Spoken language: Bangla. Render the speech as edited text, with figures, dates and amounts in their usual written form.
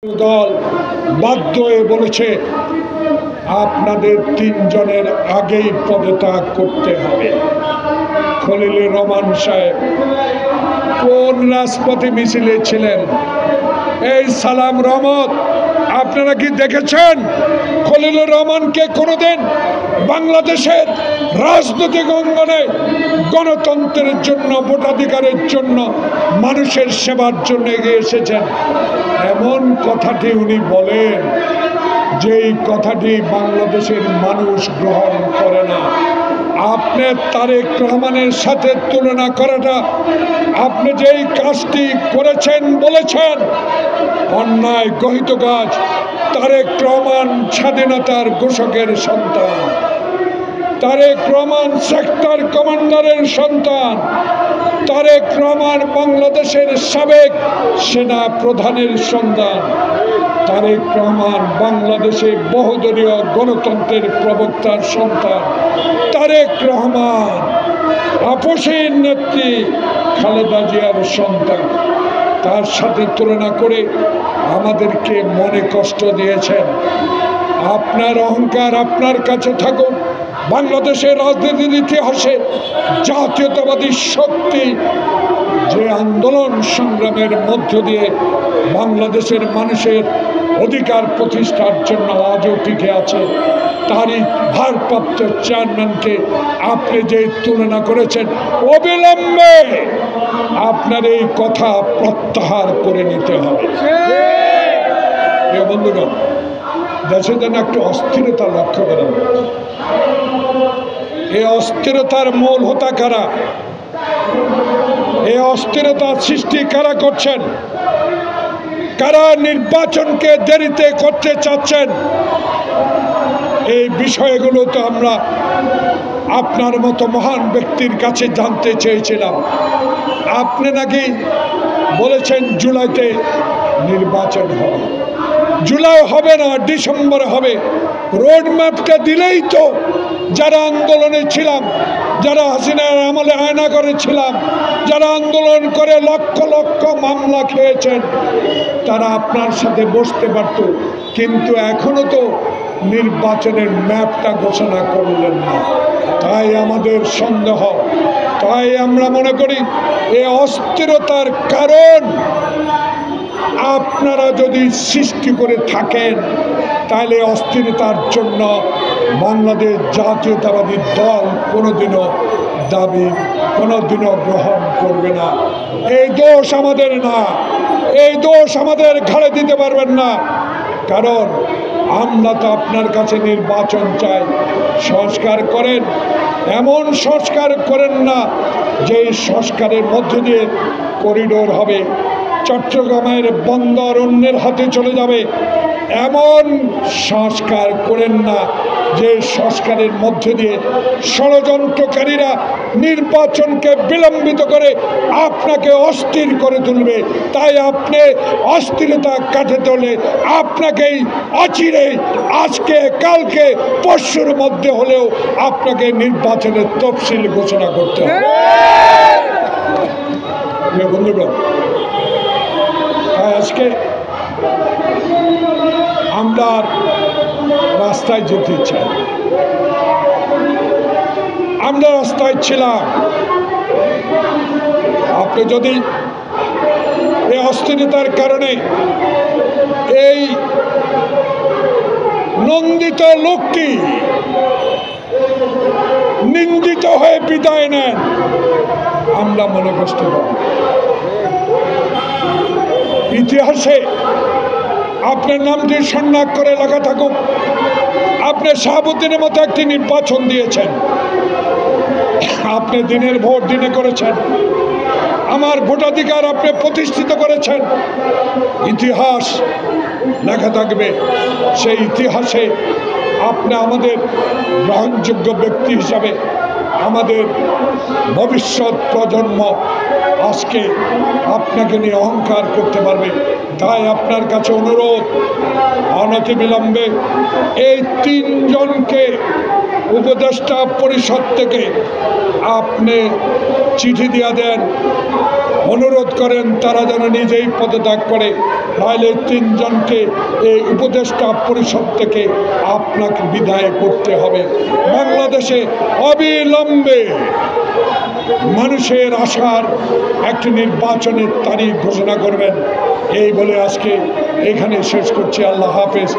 দল বাধ্য হয়ে বলেছে আপনাদের তিনজনের আগেই পদত্যাগ করতে হবে। খলিলুর রহমান সাহেব কোন রাজপথে মিছিলে ছিলেন? এই সালাম রহমত আপনারা কি দেখেছেন খলিলুর রহমানকে কোনোদিন বাংলাদেশের রাজনৈতিক অঙ্গনে গণতন্ত্রের জন্য, ভোটাধিকারের জন্য, মানুষের সেবার জন্য এগিয়ে এসেছেন? এমন কথাটি উনি বলেন যেই কথাটি বাংলাদেশের মানুষ গ্রহণ করে না। আপনি তারেক রহমানের সাথে তুলনা করাটা, আপনি যেই কাজটি করেছেন বলেছেন অন্যায় গহিত কাজ। তারেক রহমান স্বাধীনতার ঘোষকের সন্তান, তারেক রহমান সেক্টর কমান্ডারের সন্তান, তারেক রহমান বাংলাদেশের সাবেক সেনা প্রধানের সন্তান, তারেক রহমান বাংলাদেশে বহুদলীয় গণতন্ত্রের প্রবক্তার সন্তান, তারেক রহমান আপসের নেত্রী খালেদা জিয়ার সন্তান। তার সাথে তুলনা করে আমাদেরকে মনে কষ্ট দিয়েছেন। আপনার অহংকার আপনার কাছে থাকুক। বাংলাদেশের রাজনীতির ইতিহাসে জাতীয়তাবাদী শক্তি যে আন্দোলন সংগ্রামের মধ্য দিয়ে বাংলাদেশের মানুষের অধিকার প্রতিষ্ঠার জন্য আজও টিকে আছে, তারই ভারপ্রাপ্ত চেয়ারম্যানকে আপনি যে তুলনা করেছেন, অবিলম্বে আপনার এই কথা প্রত্যাহার করে নিতে হবে। বন্ধুগণ, দেশে যেন একটু অস্থিরতা লক্ষ্য করা। এই অস্থিরতার মূল হোতা কারা? এই অস্থিরতার সৃষ্টি কারা করছেন? কারা নির্বাচনকে দেরিতে করতে চাচ্ছেন? এই বিষয়গুলো তো আমরা আপনার মতো মহান ব্যক্তির কাছে জানতে চেয়েছিলাম। আপনি নাকি বলেছেন জুলাইতে নির্বাচন হবে। জুলাই হবে না, ডিসেম্বরে হবে। রোড ম্যাপটা দিলেই তো যারা আন্দোলনে ছিলাম, যারা হাসিনার আমলে আয়না করেছিলাম, যারা আন্দোলন করে লক্ষ লক্ষ মামলা খেয়েছেন, তারা আপনার সাথে বসতে পারত। কিন্তু এখনো তো নির্বাচনের ম্যাপটা ঘোষণা করলেন না। তাই আমাদের সন্দেহ, তাই আমরা মনে করি এই অস্থিরতার কারণ আপনারা যদি সৃষ্টি করে থাকেন, তাহলে অস্থিরতার জন্য বাংলাদেশ জাতীয়তাবাদী দল কোনোদিনও দাবি, কোনোদিনও গ্রহণ করবে না। এই দোষ আমাদের না, এই দোষ আমাদের ঘাড়ে দিতে পারবেন না। কারণ আমরা তো আপনার কাছে নির্বাচন চাই। সংস্কার করেন, এমন সংস্কার করেন না যে সংস্কারের মধ্য দিয়ে করিডোর হবে, চট্টগ্রামের বন্দর অন্যের হাতে চলে যাবে। এমন সংস্কার করেন না যে সংস্কারের মধ্যে দিয়ে ষড়যন্ত্রকারীরা নির্বাচনকে বিলম্বিত করে আপনাকে অস্থির করে তুলবে। তাই আপনি অস্থিরতা কাটাতে হলে আপনাকেই অচিরে, আজকে কালকে পরশুর মধ্যে হলেও আপনাকে নির্বাচনের তফসিল ঘোষণা করতে হবে। বন্ধুগণ, আজকে আমরা রাস্তায় যেতে চাই। আমরা রাস্তায় ছিলাম। আপনি যদি এই অস্থিরতার কারণে এই নন্দিত লোকটি নিন্দিত হয়ে বিদায় নেন, আমরা মনে কষ্ট পাব। ইতিহাসে আপনার নামটি সন্ন্যাস করে লেখা থাকুক। আপনি শাহাবুদ্দিনের মতো একটি নির্বাচন দিয়েছেন, আপনি দিনের ভোট দিনে করেছেন, আমার ভোটাধিকার আপনি প্রতিষ্ঠিত করেছেন। ইতিহাস লেখা থাকবে, সেই ইতিহাসে আপনি আমাদের গ্রহণযোগ্য ব্যক্তি হিসাবে আমাদের ভবিষ্যৎ প্রজন্ম আজকে আপনাকে নিয়ে অহংকার করতে পারবে। তাই আপনার কাছে অনুরোধ, অনতিবিলম্বে এই তিনজনকে উপদেষ্টা পরিষদ থেকে আপনি চিঠি দিয়ে দেন, অনুরোধ করেন তারা যেন নিজেই পদত্যাগ করে নাহলে তিনজনকে এই উপদেষ্টা পরিষদ থেকে আপনাকে বিদায় করতে হবে। বাংলাদেশে অবিলম্বে মানুষের আশার একটি নির্বাচনের তারিখ ঘোষণা করবেন। এই বলে আজকে এখানে শেষ করছি। আল্লাহ হাফেজ।